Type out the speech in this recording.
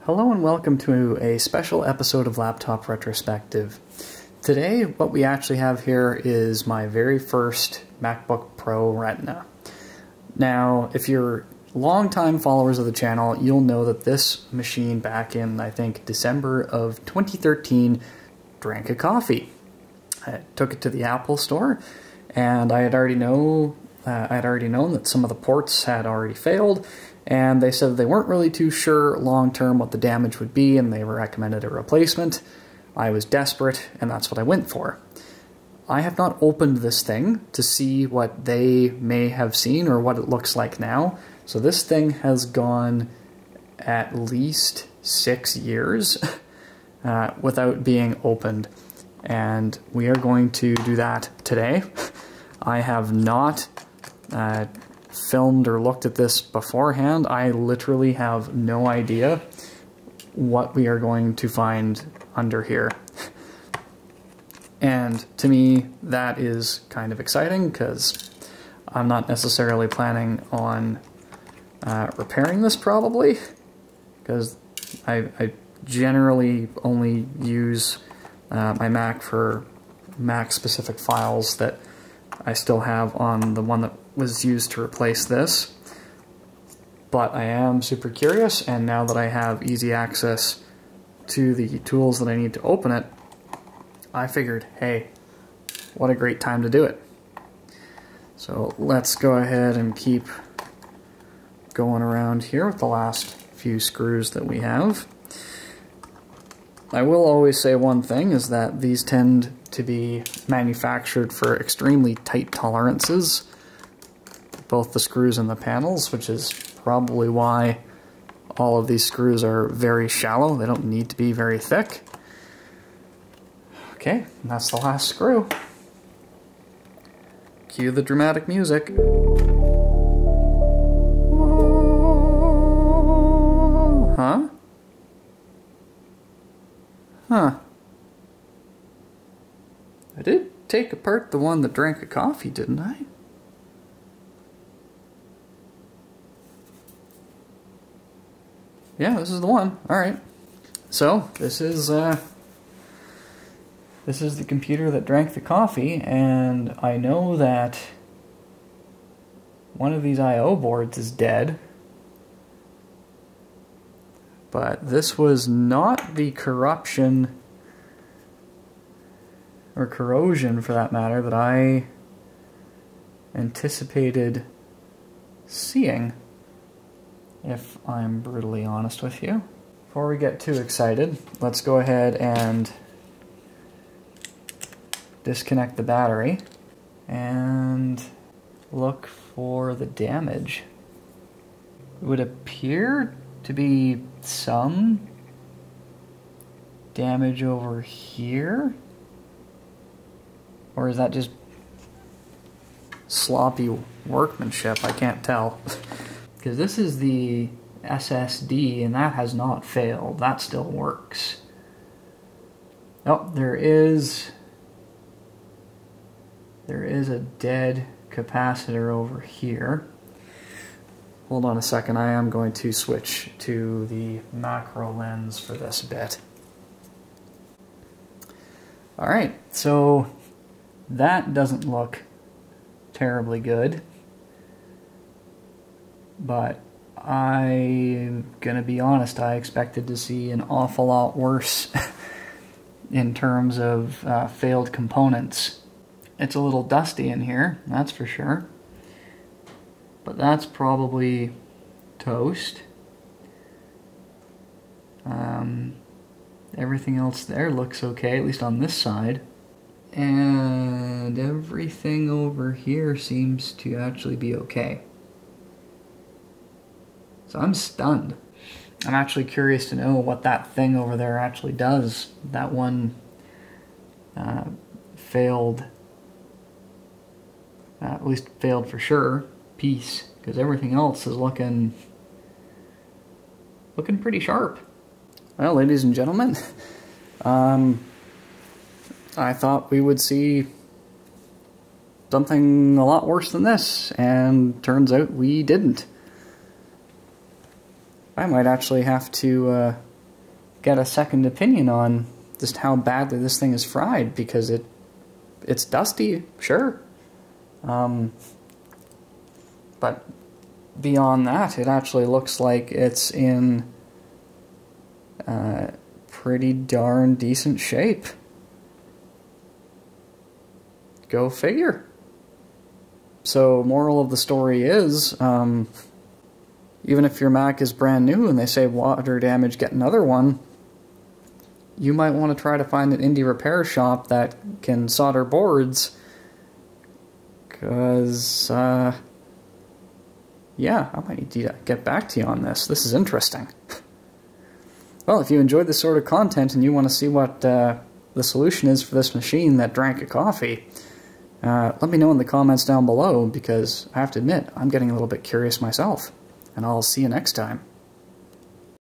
Hello and welcome to a special episode of Laptop Retrospective. Today, what we actually have here is my very first MacBook Pro Retina. Now, if you're longtime followers of the channel, you'll know that this machine back in, I think, December of 2013 drank a coffee. I took it to the Apple store, and I had already known that some of the ports had already failed, and they said they weren't really too sure long-term what the damage would be, and they recommended a replacement. I was desperate, and that's what I went for. I have not opened this thing to see what they may have seen or what it looks like now, so this thing has gone at least 6 years without being opened, and we are going to do that today. I have not filmed or looked at this beforehand. I literally have no idea what we are going to find under here. And to me, that is kind of exciting because I'm not necessarily planning on repairing this probably, because I generally only use my Mac for Mac-specific files that I still have on the one that was used to replace this. But I am super curious, and now that I have easy access to the tools that I need to open it, I figured, hey, what a great time to do it. So let's go ahead and keep going around here with the last few screws that we have. I will always say one thing, is that these tend to be manufactured for extremely tight tolerances, both the screws and the panels, which is probably why all of these screws are very shallow. They don't need to be very thick. Okay, and that's the last screw. Cue the dramatic music. Huh? Huh. I did take apart the one that drank a coffee, didn't I? Yeah, this is the one. Alright. So, this is the computer that drank the coffee, and I know that one of these I/O boards is dead. But this was not the corruption, or corrosion for that matter, that I anticipated seeing, if I'm brutally honest with you. Before we get too excited, let's go ahead and disconnect the battery and look for the damage. It would appear to be some damage over here, or is that just sloppy workmanship? I can't tell. Because this is the SSD, and that has not failed. That still works. Oh, there is a dead capacitor over here. Hold on a second, I am going to switch to the macro lens for this bit. Alright, so that doesn't look terribly good, but I'm gonna be honest, I expected to see an awful lot worse in terms of failed components. It's a little dusty in here, that's for sure. But that's probably toast. Everything else there looks okay, at least on this side. And everything over here seems to actually be okay. So I'm stunned. I'm actually curious to know what that thing over there actually does. That one failed, at least failed for sure, piece, because everything else is looking pretty sharp. Well, ladies and gentlemen, I thought we would see something a lot worse than this, and turns out we didn't. I might actually have to get a second opinion on just how badly this thing is fried, because it's dusty, sure. But beyond that, it actually looks like it's in pretty darn decent shape. Go figure. So, moral of the story is, even if your Mac is brand new and they say water damage, get another one, you might want to try to find an indie repair shop that can solder boards, because, yeah, I might need to get back to you on this. This is interesting. Well, if you enjoyed this sort of content and you want to see what the solution is for this machine that drank a coffee, let me know in the comments down below, because I have to admit, I'm getting a little bit curious myself. And I'll see you next time.